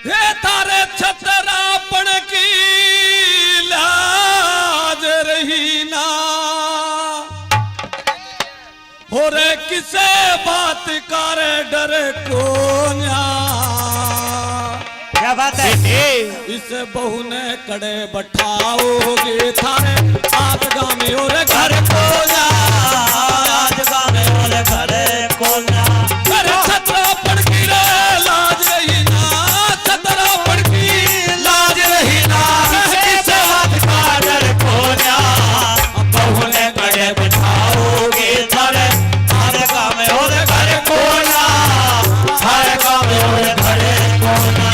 हे तारे छतरापण की लाज रही ना हो रे किसे बात करे डर को क्या बात है? इस बहू ने कड़े बैठाओगे थारे आज गाँव में और घर को जा आज गाँव में और घर को जा अरे छतरापण की लाज रही ना छतरापण की लाज रही ना किसे बात का डर को जा बहू ने कड़े बिठाओगे थारे आज गाँव में और घर को जा हर गाँव में और घर को जा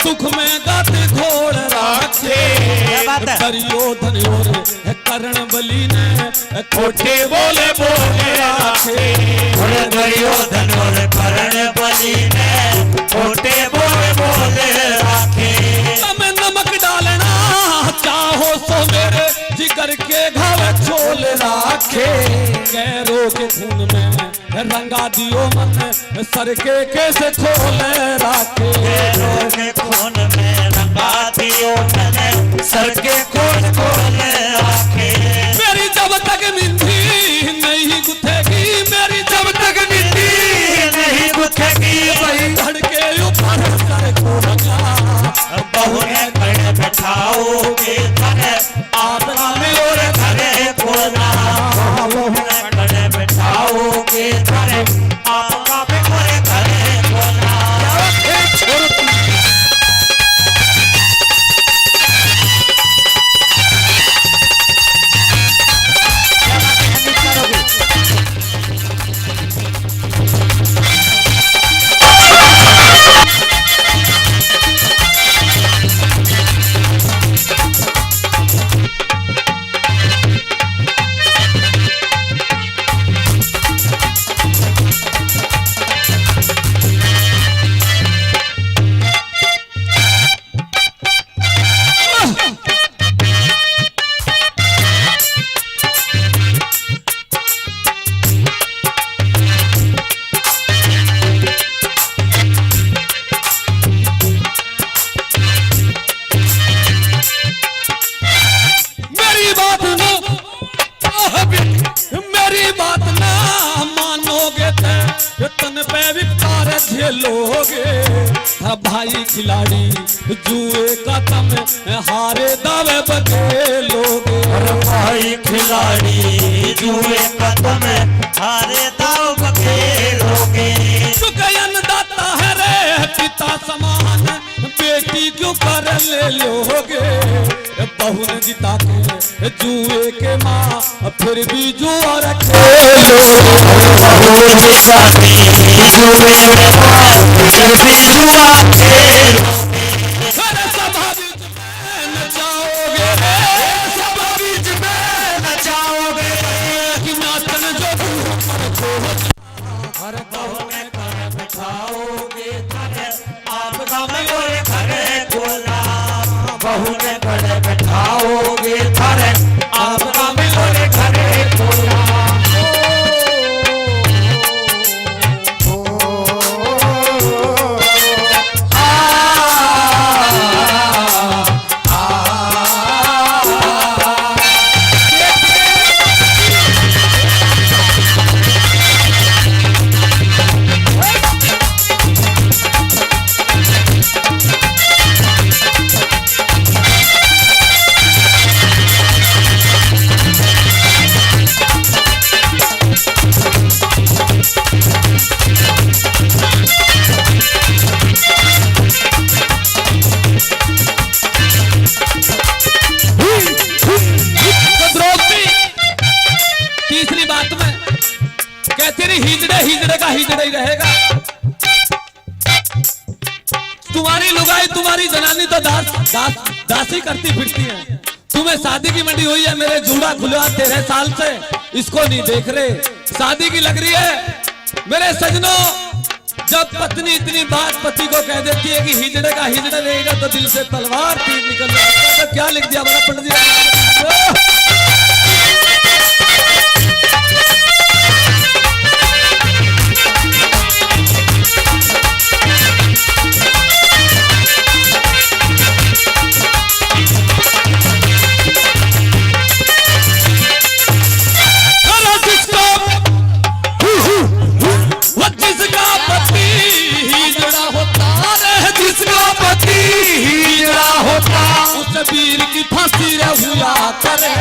दुख में गाते घोड़ राखे दुर्योधन और कर्ण बलि ने खोटे बोले बोले राखे दुर्योधन और कर्ण बलि ने खोटे बोले बोले राखे तुम नमक डालना चाहो सो मेरे जिगर के घाव छोल राखे गैरों के खून में रंगा दियो मन सर के कैसे खोल राखे गैरों के खून में रंगा दियो मन सर के खोल खोल राखे मेरी जब तक निंदी नहीं गुथेगी मेरी जब तक निंदी नहीं गुथेगी वही धड़के ऊपर सर को लगा बहू ने घर बैठाओगे थारे आप में और घरे खोला बहू ने घर बैठाओगे थारे आप में और घरे खोला तन पे विकार झेलोगे भाई खिलाड़ी जुए का तम हारे दावे बखेलोगे भाई खिलाड़ी जुए का तम हारे दाव बखेलोगे चुकयन दाता है रे पिता समान बेटी क्यों कर ले लोगे बहू ने जिता के जुए के माँ फिर भी जुआ रखे बहू ने घर बैठाओगे थारे आप में और घरे खोला हिजड़े का हिजड़े ही रहेगा। तुम्हारी लुगाई तुम्हारी जनानी तो दासी करती फिरती है। तुम्हें शादी की मंडी हुई है, मेरे जूड़ा खुला 13 साल से, इसको नहीं देख रहे, शादी की लग रही है। मेरे सजनों, जब पत्नी इतनी बात पति को कह देती है कि हिजड़े का हिजड़ा रहेगा तो दिल से तलवार तीर निकल जाएगा, तो क्या लिख दिया बड़ा पंडित जी? वीर की फांसी रे हुआ करे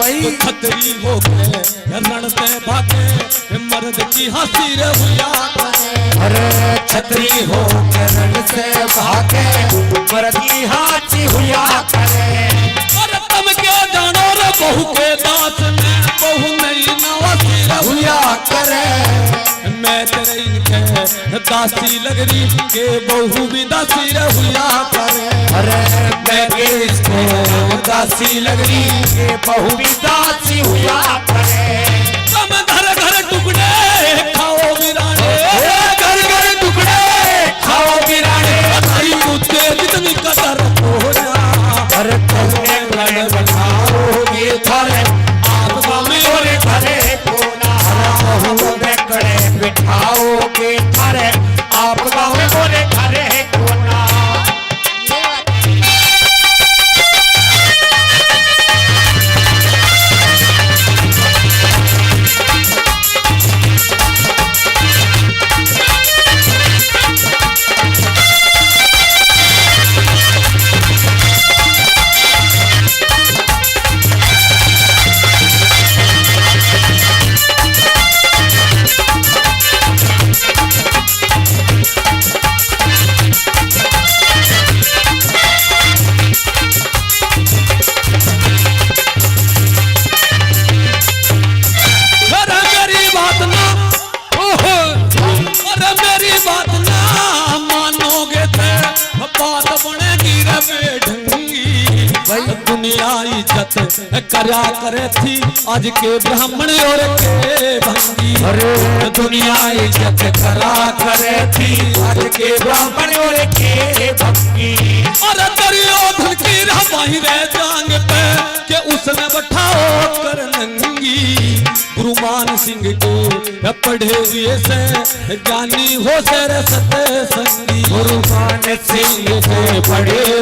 तो खतरी हो गए रण से भागे, मर्द की हंसी रे हुआ करे। अरे छतरी हो के रण से भागे, मर्द की हाथी हुआ करे। और तुम के जानो रे बहू के दास में बहू नहीं नवासी रे हुआ करे। मैं तेरे इनके दासी लग रही के बहू भी दासी रे हुआ करे। अरे मैं किसको दासी लग रही के बहू भी दासी हुआ करे। तुम घर घर टुकड़े खाओ वीराने, घर घर टुकड़े खाओ वीराने, कुत्ते जितनी कदर हो जा। अरे तुमने घर बनाओगे थारे आप में और घरे कोना, बहू में कड़े बिठाओगे थारे आप गाँव में और घरे कोना। दुनिया इज्जत करा करे थी आज के ब्राह्मण और के भंगी। अरे दुनिया इज्जत करा करे थी आज के ब्राह्मण और के भंगी। और दुर्योधन की रवाही रह जांग पे के उसने बैठाओ कर नंगी। गुरुमान सिंह के पढ़े हुए से ज्ञानी हो सर सत्य संगी। गुरुमान सिंह के पढ़े